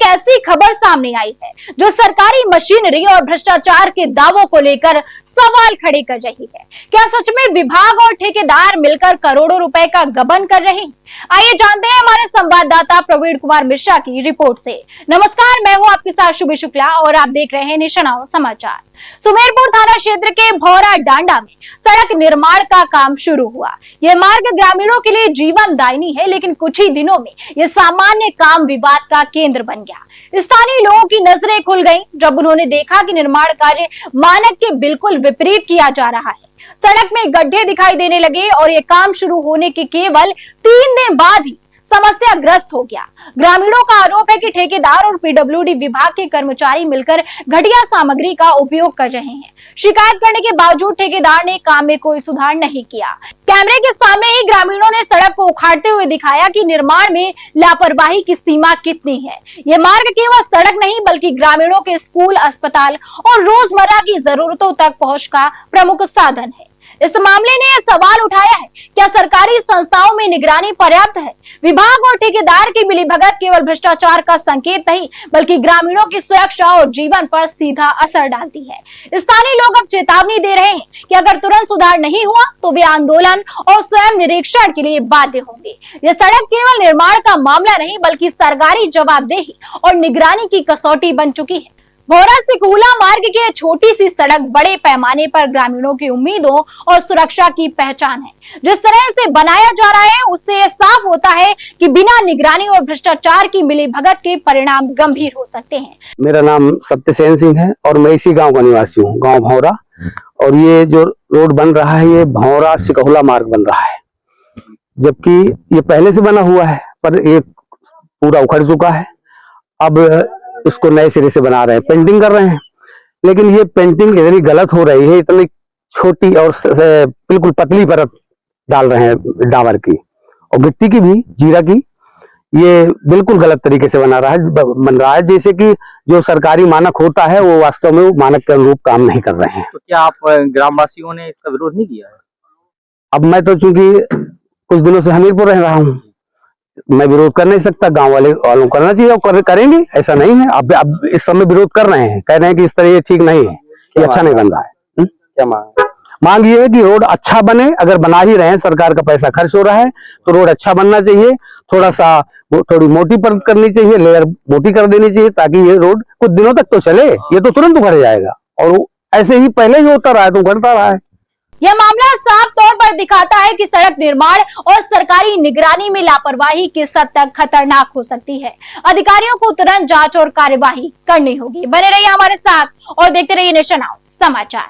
ऐसी खबर सामने आई है जो सरकारी मशीनरी और भ्रष्टाचार के दावों को लेकर सवाल खड़े कर रही है। क्या सच में विभाग और ठेकेदार मिलकर करोड़ों रुपए का गबन कर रहे हैं? आइए जानते हैं हमारे संवाददाता प्रवीण कुमार मिश्रा की रिपोर्ट से। नमस्कार, मैं हूं आपके साथ शुभ शुक्ला और आप देख रहे हैं निशान समाचार। सुमेरपुर थाना क्षेत्र के भौरा डांडा में सड़क निर्माण का काम शुरू हुआ। यह मार्ग ग्रामीणों के लिए जीवनदायिनी है, लेकिन कुछ ही दिनों में यह सामान्य काम विवाद का केंद्र बन गया। स्थानीय लोगों की नजरें खुल गईं जब उन्होंने देखा कि निर्माण कार्य मानक के बिल्कुल विपरीत किया जा रहा है। सड़क में गड्ढे दिखाई देने लगे और ये काम शुरू होने के केवल 3 दिन बाद ही समस्या ग्रस्त हो गया। ग्रामीणों का आरोप है कि ठेकेदार और पीडब्ल्यूडी विभाग के कर्मचारी मिलकर घटिया सामग्री का उपयोग कर रहे हैं। शिकायत करने के बावजूद ठेकेदार ने काम में कोई सुधार नहीं किया। कैमरे के सामने ही ग्रामीणों ने सड़क को उखाड़ते हुए दिखाया कि निर्माण में लापरवाही की सीमा कितनी है। ये मार्ग केवल सड़क नहीं बल्कि ग्रामीणों के स्कूल, अस्पताल और रोजमर्रा की जरूरतों तक पहुंच का प्रमुख साधन है। इस मामले ने यह सवाल उठाया है, क्या सरकारी संस्थाओं में निगरानी पर्याप्त है? विभाग और ठेकेदार की मिलीभगत केवल भ्रष्टाचार का संकेत नहीं बल्कि ग्रामीणों की सुरक्षा और जीवन पर सीधा असर डालती है। स्थानीय लोग अब चेतावनी दे रहे हैं कि अगर तुरंत सुधार नहीं हुआ तो वे आंदोलन और स्वयं निरीक्षण के लिए बाध्य होंगे। यह सड़क केवल निर्माण का मामला नहीं बल्कि सरकारी जवाबदेही और निगरानी की कसौटी बन चुकी है। भौरा से कुहला मार्ग की यह छोटी सी सड़क बड़े पैमाने पर ग्रामीणों की उम्मीदों और सुरक्षा की पहचान है। जिस तरह से बनाया जा रहा है उससे यह साफ होता है कि बिना निगरानी और भ्रष्टाचार की मिलीभगत के परिणाम गंभीर हो सकते हैं। मेरा नाम सत्यसेन सिंह है और मैं इसी गांव का निवासी हूँ, गांव भौरा। और ये जो रोड बन रहा है ये भौरा से कुहला मार्ग बन रहा है, जबकि ये पहले से बना हुआ है पर ये पूरा उखड़ चुका है। अब इसको नए सिरे से बना रहे हैं, पेंटिंग कर रहे हैं, लेकिन ये पेंटिंग इतनी गलत हो रही है, इतनी छोटी और बिल्कुल पतली परत डाल रहे हैं डामर की और गिट्टी की भी, जीरा की। ये बिल्कुल गलत तरीके से बन रहा है जैसे कि जो सरकारी मानक होता है वो वास्तव में मानक के अनुरूप काम नहीं कर रहे हैं। तो क्या आप ग्रामवासियों ने इसका विरोध नहीं किया है? अब मैं तो चूंकि कुछ दिनों से हमीरपुर रह रहा हूँ, मैं विरोध कर नहीं सकता, गांव वालों करना चाहिए और करेंगे, ऐसा नहीं है। अब इस समय विरोध कर रहे हैं, कह रहे हैं कि इस तरह ये ठीक नहीं है, ये अच्छा नहीं बन रहा है। क्या मांग ये है कि रोड अच्छा बने। अगर बना ही रहे हैं, सरकार का पैसा खर्च हो रहा है तो रोड अच्छा बनना चाहिए। थोड़ी मोटी परत करनी चाहिए, लेयर मोटी कर देनी चाहिए ताकि ये रोड कुछ दिनों तक तो चले। ये तो तुरंत उखड़ जाएगा और ऐसे ही पहले ही होता रहा है तो उखड़ता रहा है। यह मामला साफ तौर पर दिखाता है कि सड़क निर्माण और सरकारी निगरानी में लापरवाही किस हद तक खतरनाक हो सकती है। अधिकारियों को तुरंत जांच और कार्यवाही करनी होगी। बने रहिए हमारे साथ और देखते रहिए निशान समाचार।